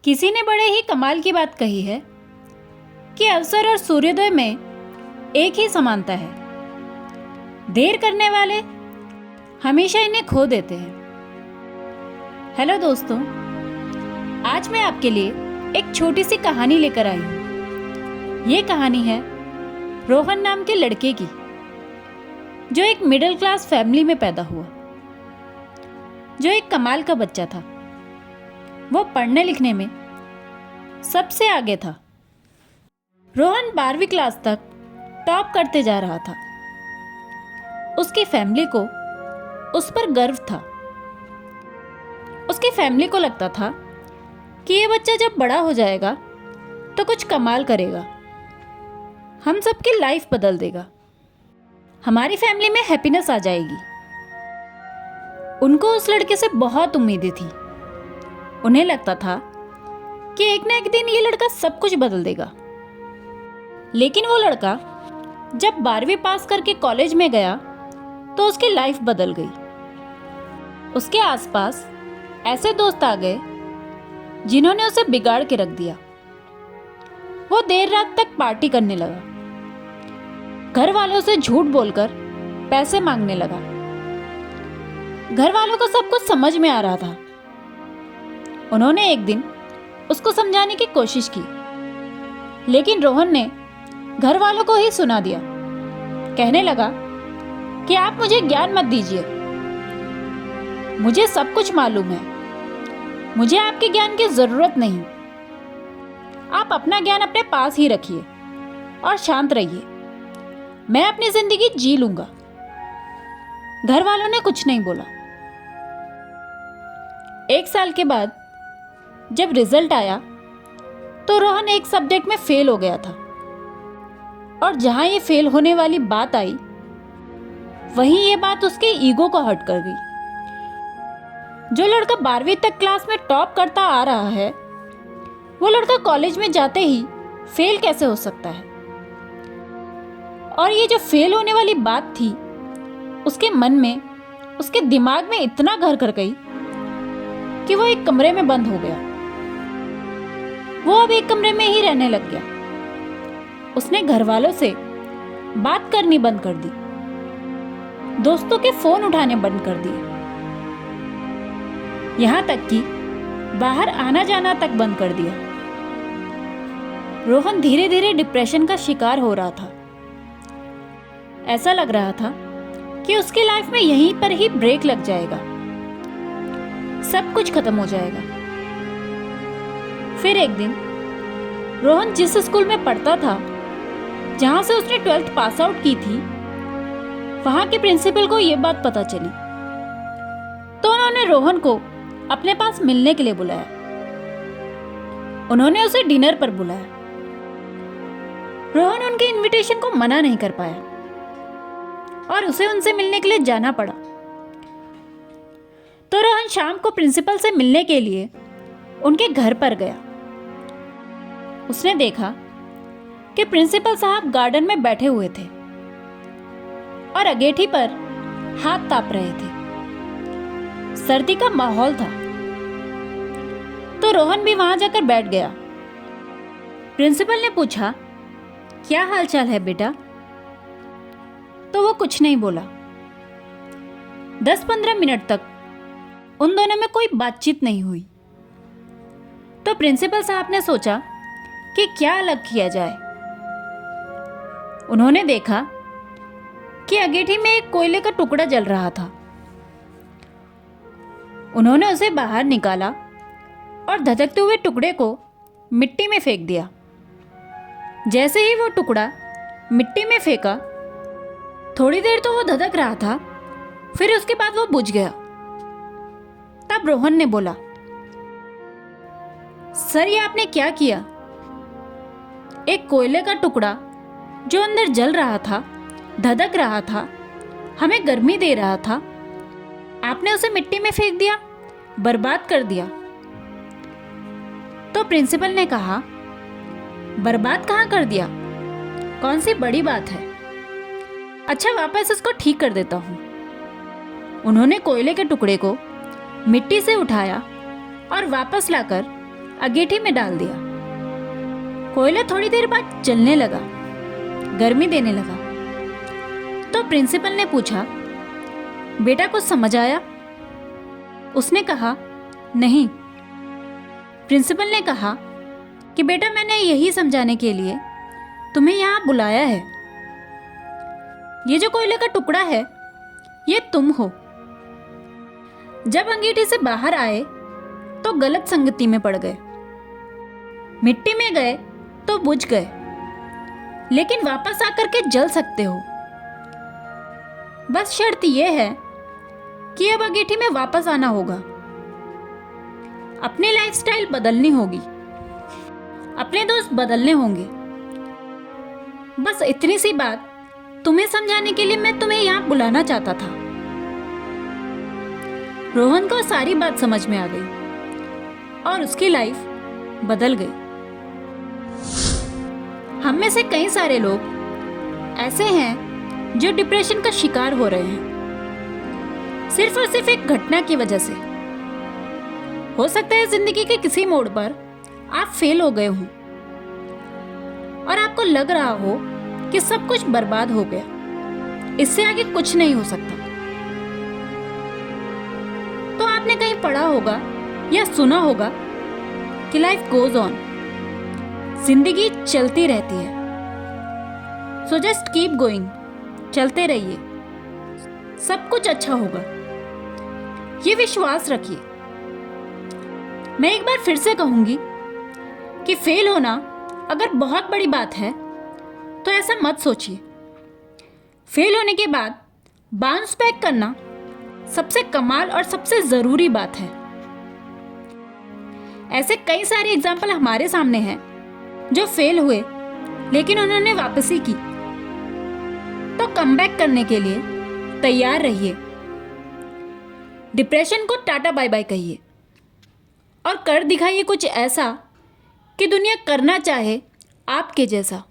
किसी ने बड़े ही कमाल की बात कही है कि अवसर और सूर्योदय में एक ही समानता है। देर करने वाले हमेशा इन्हें खो देते हैं। हेलो दोस्तों, आज मैं आपके लिए एक छोटी सी कहानी लेकर आई हूँ। ये कहानी है रोहन नाम के लड़के की, जो एक मिडिल क्लास फैमिली में पैदा हुआ, जो एक कमाल का बच्चा था। वो पढ़ने लिखने में सबसे आगे था। रोहन 12वीं क्लास तक टॉप करते जा रहा था। उसकी फैमिली को उस पर गर्व था। उसकी फैमिली को लगता था कि ये बच्चा जब बड़ा हो जाएगा तो कुछ कमाल करेगा, हम सबकी लाइफ बदल देगा, हमारी फैमिली में हैप्पीनेस आ जाएगी। उनको उस लड़के से बहुत उम्मीदें थी। उन्हें लगता था कि एक ना एक दिन ये लड़का सब कुछ बदल देगा। लेकिन वो लड़का जब 12वीं पास करके कॉलेज में गया तो उसकी लाइफ बदल गई। उसके आसपास ऐसे दोस्त आ गए जिन्होंने उसे बिगाड़ के रख दिया। वो देर रात तक पार्टी करने लगा, घर वालों से झूठ बोलकर पैसे मांगने लगा। घर वालों को सब कुछ समझ में आ रहा था। उन्होंने एक दिन उसको समझाने की कोशिश की, लेकिन रोहन ने घर वालों को ही सुना दिया। कहने लगा कि आप मुझे ज्ञान मत दीजिए, मुझे सब कुछ मालूम है, मुझे आपके ज्ञान की जरूरत नहीं। आप अपना ज्ञान अपने पास ही रखिए और शांत रहिए, मैं अपनी जिंदगी जी लूंगा। घर वालों ने कुछ नहीं बोला। 1 साल के बाद जब रिजल्ट आया तो रोहन एक सब्जेक्ट में फेल हो गया था, और जहां ये फेल होने वाली बात आई, वहीं ये बात उसके ईगो को हर्ट कर गई। जो लड़का 12वीं तक क्लास में टॉप करता आ रहा है, वो लड़का कॉलेज में जाते ही फेल कैसे हो सकता है? और ये जो फेल होने वाली बात थी, उसके मन में, उसके दिमाग में इतना घर कर गई कि वो एक कमरे में बंद हो गया। वो अब एक कमरे में ही रहने लग गया। उसने घर वालों से बात करनी बंद कर दी, दोस्तों के फोन उठाने बंद कर दिए, यहां तक कि बाहर आना जाना तक बंद कर दिया। रोहन धीरे धीरे डिप्रेशन का शिकार हो रहा था। ऐसा लग रहा था कि उसकी लाइफ में यहीं पर ही ब्रेक लग जाएगा, सब कुछ खत्म हो जाएगा। फिर एक दिन रोहन जिस स्कूल में पढ़ता था, जहां से उसने 12th पास आउट की थी, वहां के प्रिंसिपल को यह बात पता चली, तो उन्होंने रोहन को अपने पास मिलने के लिए बुलाया। उन्होंने उसे डिनर पर बुलाया। रोहन उनके इनविटेशन को मना नहीं कर पाया और उसे उनसे मिलने के लिए जाना पड़ा। तो रोहन शाम को प्रिंसिपल से मिलने के लिए उनके घर पर गया। उसने देखा कि प्रिंसिपल साहब गार्डन में बैठे हुए थे और अगेठी पर हाथ ताप रहे थे। सर्दी का माहौल था, तो रोहन भी वहां जाकर बैठ गया। प्रिंसिपल ने पूछा, क्या हालचाल है बेटा? तो वो कुछ नहीं बोला। 10-15 मिनट तक उन दोनों में कोई बातचीत नहीं हुई। तो प्रिंसिपल साहब ने सोचा कि क्या अलग किया जाए। उन्होंने देखा कि अगेठी में एक कोयले का टुकड़ा जल रहा था। उन्होंने उसे बाहर निकाला और धधकते हुए टुकड़े को मिट्टी में फेंक दिया। जैसे ही वो टुकड़ा मिट्टी में फेंका, थोड़ी देर तो वो धधक रहा था, फिर उसके बाद वो बुझ गया। तब रोहन ने बोला, सर ये आपने क्या किया? एक कोयले का टुकड़ा जो अंदर जल रहा था, धधक रहा था, हमें गर्मी दे रहा था, आपने उसे मिट्टी में फेंक दिया, बर्बाद कर दिया। तो प्रिंसिपल ने कहा, बर्बाद कहाँ कर दिया? कौन सी बड़ी बात है? अच्छा, वापस इसको ठीक कर देता हूँ। उन्होंने कोयले के टुकड़े को मिट्टी से उठाया और वापस लाकर अंगीठी में डाल दिया। कोयला थोड़ी देर बाद जलने लगा, गर्मी देने लगा। तो प्रिंसिपल ने पूछा, बेटा कुछ समझ आया? उसने कहा, नहीं। प्रिंसिपल ने कहा कि बेटा मैंने यही समझाने के लिए तुम्हें यहाँ बुलाया है। ये जो कोयले का टुकड़ा है ये तुम हो। जब अंगीठी से बाहर आए तो गलत संगति में पड़ गए, मिट्टी में गए तो बुझ गए, लेकिन वापस आकर के जल सकते हो। बस शर्त यह है कि अब अंगीठी में वापस आना होगा, अपनी लाइफस्टाइल बदलनी होगी, अपने दोस्त बदलने होंगे। बस इतनी सी बात तुम्हें समझाने के लिए मैं तुम्हें यहां बुलाना चाहता था। रोहन को सारी बात समझ में आ गई और उसकी लाइफ बदल गई। हम में से कई सारे लोग ऐसे हैं जो डिप्रेशन का शिकार हो रहे हैं, सिर्फ और सिर्फ एक घटना की वजह से। हो सकता है जिंदगी के किसी मोड़ पर आप फेल हो गए हों और आपको लग रहा हो कि सब कुछ बर्बाद हो गया, इससे आगे कुछ नहीं हो सकता। तो आपने कहीं पढ़ा होगा या सुना होगा कि लाइफ गोज ऑन, जिंदगी चलती रहती है। सो जस्ट कीप गोइंग, चलते रहिए, सब कुछ अच्छा होगा, ये विश्वास रखिए। मैं एक बार फिर से कहूंगी कि फेल होना अगर बहुत बड़ी बात है तो ऐसा मत सोचिए। फेल होने के बाद बाउंस बैक करना सबसे कमाल और सबसे जरूरी बात है। ऐसे कई सारे एग्जाम्पल हमारे सामने हैं जो फेल हुए लेकिन उन्होंने वापसी की। तो कमबैक करने के लिए तैयार रहिए, डिप्रेशन को टाटा बाय बाय कहिए और कर दिखाइए कुछ ऐसा कि दुनिया करना चाहे आपके जैसा।